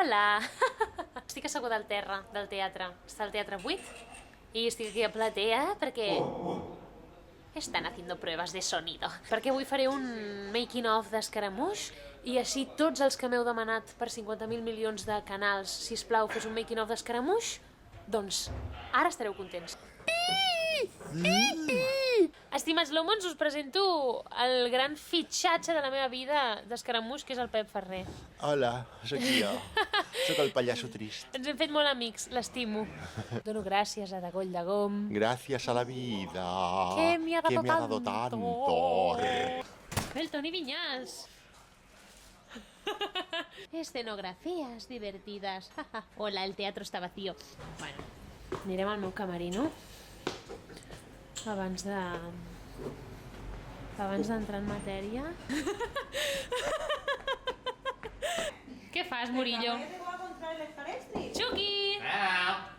Hola! Estic asseguda al terra del teatre. Està al teatre 8 i estic aquí a platea perquè estan haciendo pruebas de sonido. Perquè avui faré un making of d'Escaramuix i així tots els que m'heu demanat per 50.000 milions de canals, sisplau, fes un making of d'Escaramuix, doncs ara estareu contents. Estimats Lomons, us presento el gran fitxatge de la meva vida d'Escaramuix, que és el Pep Ferrer. Hola, sóc jo. Sóc el pallasso trist. Ens hem fet molt amics, l'estimo. Dono gràcies a Dagoll de Gom. Gracias a la vida Que me ha dado tanto. El Toni Viñas. Escenografías divertidas. Hola, el teatro está vacío. Bueno, anirem al meu camerino abans d'entrar en matèria. Què fas, Murillo? ¿Qué te voy a comprar el escalestri? Chucky!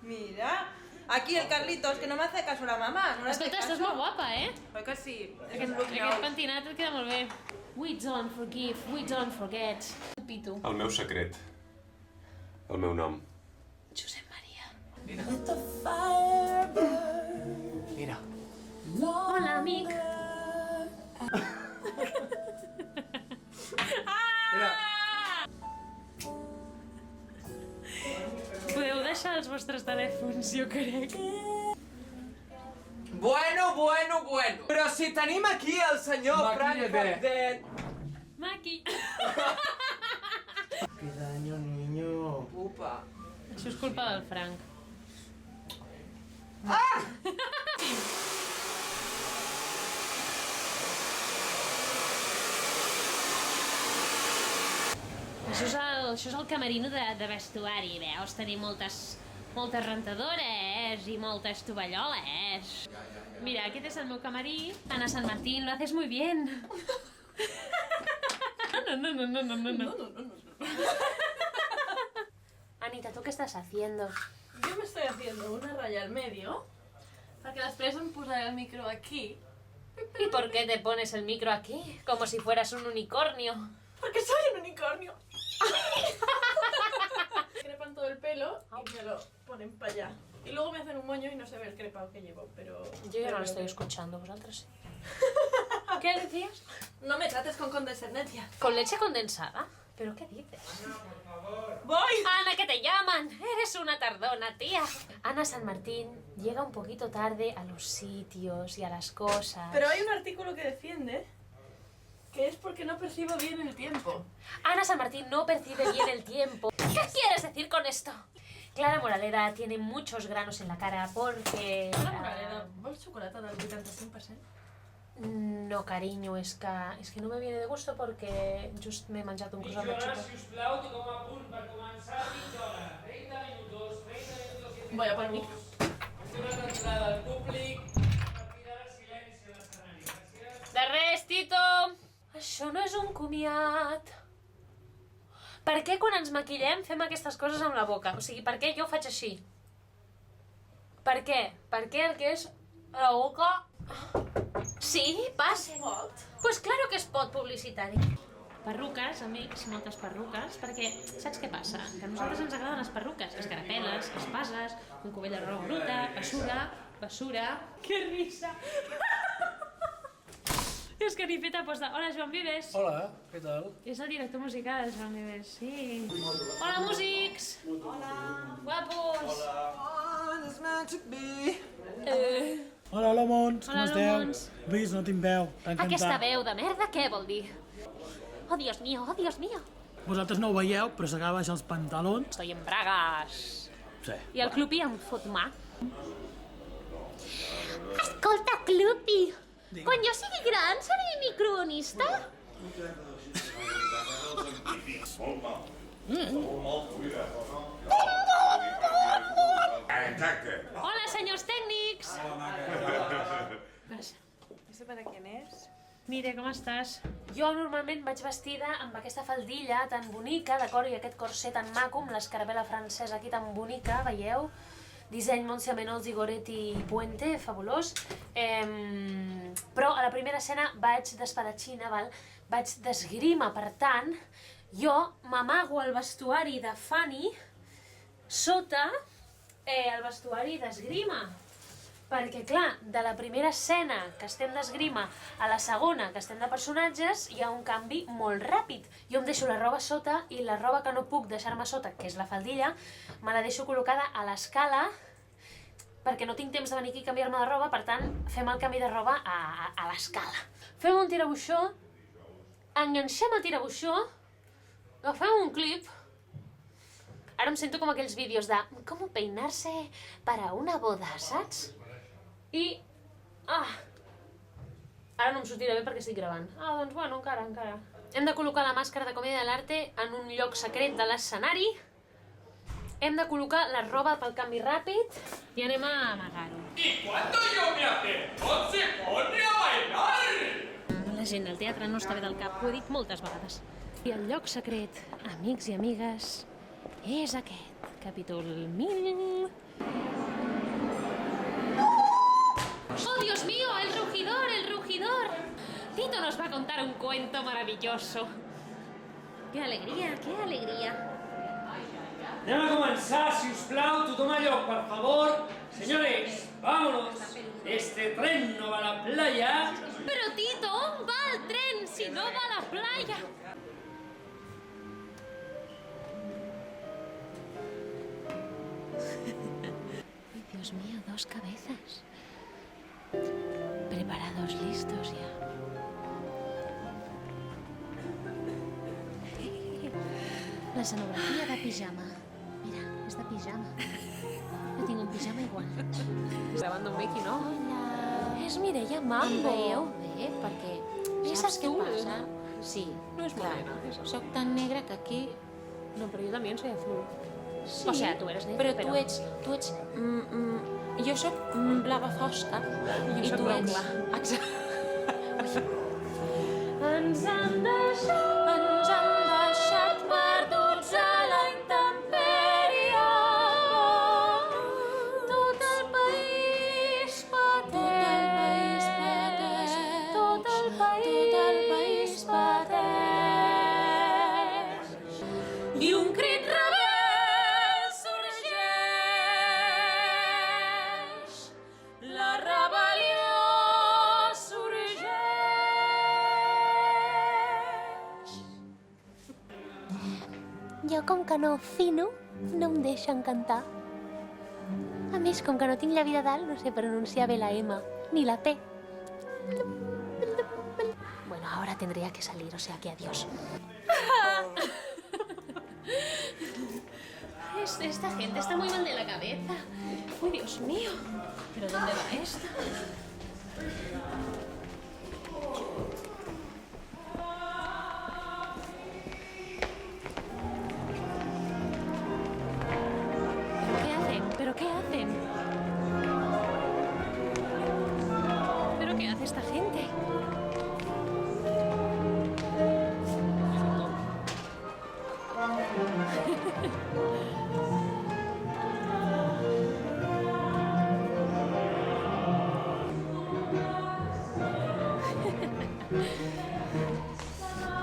Mira, aquí el Carlitos, que no me hace caso la mamá. No le hace Escolta, caso. estàs molt guapa, eh? Oi que sí? És Aquest un look nou. pentinat et queda molt bé. We don't forgive, we don't forget. Pito. El meu secret. El meu nom. Josep Maria. Mira. Hola, amic. Podeu deixar els vostres telèfons, jo crec. Bueno. Però si tenim aquí el senyor Frank Fordet. Maqui. Qué daño, niño. Upa. Això és culpa del Frank. Això és el camerino de vestuari, veus? Tenim moltes rentadores i moltes tovalloles. Mira, aquest és el meu camarí. Ana San Martín, lo haces muy bien. No. Anita, ¿tú qué estás haciendo? Yo me estoy haciendo una raya al medio para que després em posaré el micro aquí. ¿Y por qué te pones el micro aquí? Como si fueras un unicornio. Porque soy un unicornio. Crepan todo el pelo y me lo ponen para allá. Y luego me hacen un moño y no se ve el crepado que llevo, pero... Yo ya no lo estoy escuchando, vosotros sí. ¿Qué decías? No me trates con condescendencia. ¿Con leche condensada? ¿Pero qué dices? ¡Voy! Ana, que te llaman. Eres una tardona, tía. Ana San Martín llega un poquito tarde a los sitios y a las cosas. Pero hay un artículo que defiende que es porque no percibo bien el tiempo. Ana San Martín no percibe bien el tiempo. ¿Qué quieres decir con esto? Clara Moraleda tiene muchos granos en la cara porque... La Moraleda, ¿vols xocolata del 85%? No, cariño, es que no me viene de gusto porque just m'he menjat un croissant de xocolata. Sisplau, tothom a punt per començar a mitja hora. 30 minuts i Voy a por mi. Estem a l'entrada del públic. A partir d'ara, silenci a l'escenari. Gràcies. De res, Tito! Això no és un comiat. Per què quan ens maquillem fem aquestes coses amb la boca? O sigui, per què jo faig així? Per què? Per què el que és la boca... Sí, passa. Pues claro que és pot publicitari. Perruques, amics, moltes perruques, perquè saps què passa? Que a nosaltres ens agraden les perruques, escarapeles, espases, un cubell de roba bruta, basura... Que risa! És que ni feta posta. Hola, Joan Vives. Hola, què tal? És el director musical, Joan Vives, sí. Hola, músics! Hola! Guapos! Hola, Lomons, com Hola, esteu? Lomons. Vis, no tinc veu, tan Aquesta cantar. veu de merda què vol dir? Oh, Dios mío, oh, Dios mío. Vosaltres no ho veieu, però s'acaba de baixar els pantalons. Estoy en bragas. Sí. I el Clupi em fot mà. Escolta, Clupi, quan jo sigui gran seré microonista? Exacte. Hola, senyors tècnics. ¿Ese para quién es? Mire, com estàs? Jo normalment vaig vestida amb aquesta faldilla tan bonica, d'acord, i aquest corset tan maco, amb l'escarabela francesa aquí tan bonica, veieu? Disseny Montse Menolzi, Goretti i Puente, fabulós. Però a la primera escena vaig d'espadatxina, val? Vaig d'esgrima, per tant, jo m'amago al vestuari de Fanny sota el vestuari d'esgrima. Perquè, clar, de la primera escena que estem d'esgrima a la segona que estem de personatges hi ha un canvi molt ràpid. Jo em deixo la roba sota i la roba que no puc deixar-me sota, que és la faldilla, me la deixo col·locada a l'escala perquè no tinc temps de venir aquí a canviar-me de roba, per tant, fem el canvi de roba a l'escala. Fem un tirabuixó, enganxem el tirabuixó, agafem un clip. Ara em sento com aquells vídeos de com peinar-se para una boda, saps? I... Ara no em sortirà bé perquè estic gravant. Doncs bueno, encara. Hem de col·locar la màscara de Comèdia de l'Arte en un lloc secret de l'escenari. Hem de col·locar la roba pel canvi ràpid i anem a amagar-ho. Y cuando yo me acerco, se pone a bailar. La gent del teatre no està bé del cap, ho he dit moltes vegades. I el lloc secret, amics i amigues, és aquest, capítol 1000... ¡Oh, Dios mío! ¡El rugidor! ¡El rugidor! Tito nos va a contar un cuento maravilloso. ¡Qué alegría! ¡Qué alegría! Anem a començar, si us plau, tothom a lloc, per favor. Señores, vámonos. Este tren no va a la playa. Pero Tito, ¿on va el tren si no va a la playa? Ay, Dios mío, 2 cabezas. Preparados, listos ya. La escenografia de pijama. Mira, és de pijama. Jo tinc un pijama igual. Gravant un Becky, no? Hola. És Mireia Mambo. Em veieu bé? Perquè saps què passa? Sí, No és clar. morena, és azul. Soc tan negra que aquí... No, pero yo también soy azul. Sí, o sea, tu eres negra, Però tu ets... jo sóc blava fosca i soc tu blau ets... clar. Exacte. Ens han deixat perduts a la intempèrie. Tot el país pateix. Tot el país pateix. I un crit rebel sorgeix. La rebel·lió sorgeix. Jo, com que no fino, no em deixen cantar. A més, com que no tinc llavi de dalt, no sé pronunciar bé la M, ni la P. Bueno, ahora tendría que salir, o sea que adiós. Esta gente está muy mal de la cabeza. Uy, Dios mío. ¿Pero dónde va esto? ¿Pero qué hacen? ¿Pero qué hace esta gente?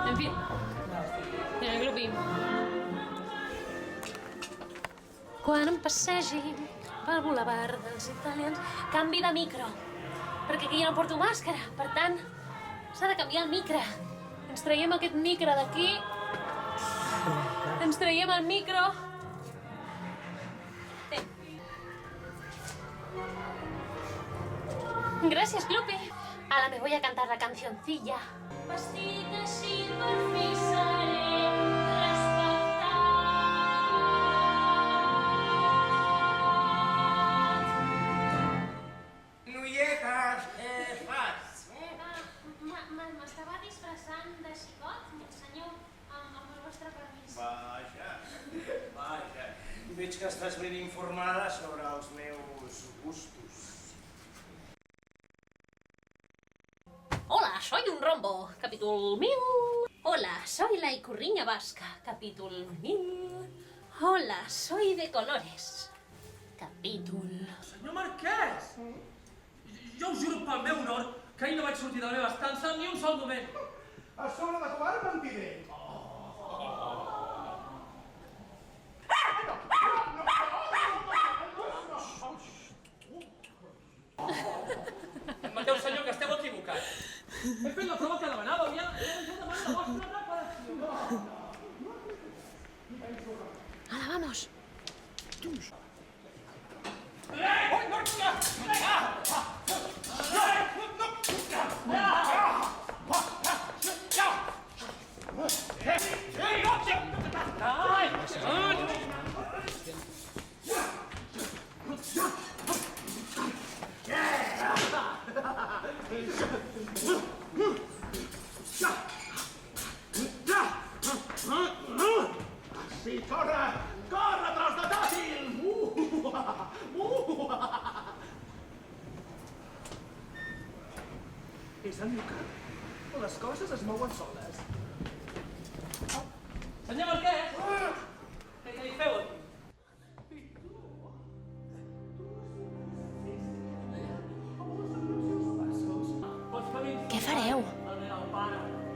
En fin, en el grupi. Quan em passegi pel bulevard dels italians... Canvi de micro, perquè aquí jo no porto màscara. Per tant, s'ha de canviar el micro. Ens traiem aquest micro d'aquí. Ens traiem el micro. Gracias, Clupi. Ahora me voy a cantar la cancioncilla. Vestit així per fi seré respectat. Noietes, què fas? M'estava disfressant de xicot, senyor, amb el vostre permís. Vaja. Veig que estàs ben informada sobre els meus gustos. Hola, soy un rombo, capítulo 1000. Hola, soy la icurriña vasca, capítulo 1000. Hola, soy de colores, capítol... Senyor Marquès! Jo us juro pel meu honor que ahir no vaig sortir de la meva estança ni un sol moment. A sobre de tu ara mentider. ¡Hala, vamos! Sí, corre! Corre tras de dàcil! És en Luca. Les coses es mouen soles. Senyor Marquès! Què hi feu aquí? Què fareu?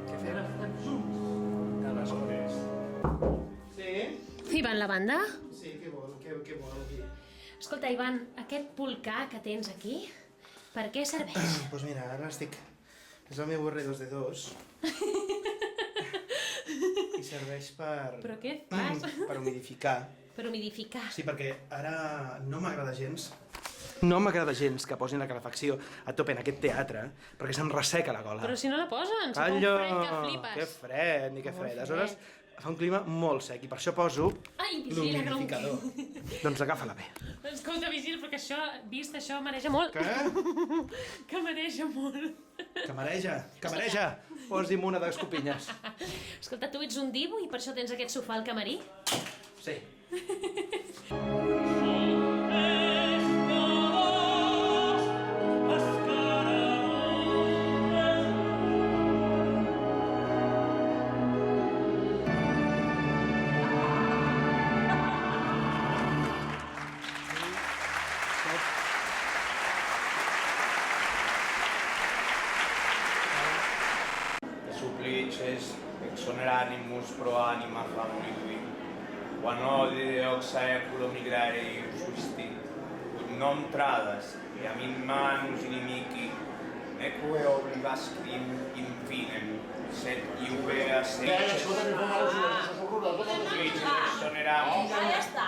Què fem? Aleshores... Sí? Ivan, la banda? Sí, què vol? Què vol? Escolta, Ivan, aquest volcà que tens aquí, per què serveix? Doncs mira, ara estic... És el meu R2D2. I serveix per... Però què fas? Per humidificar. Per humidificar. Sí, perquè ara no m'agrada gens. No m'agrada gens que posin la calefacció a tope en aquest teatre, perquè se'm resseca la gola. Però si no la posen, si fa un Callo! fred que flipes. Que fred, ni que Molt fred. fred. Aleshores, fa un clima molt sec i per això poso Ai, vigila, que no... l'humidificador. Doncs agafa-la bé. Escolta, vigila, perquè això, vist això, mareja molt. Què? Que mareja molt. Que mareja, que mareja! Posi'm una d'escopinyes. Escolta, tu ets un divo i per això tens aquest sofà al camarí? Sí. Supplices, exoneranimus pro anima famuli tui, quam ode deox saeculo migrare ius sustit, ut non tradas, iam in manus inimici, neque obligascrim infinem, sed iube a se... Supplices exoneramus. Ja està!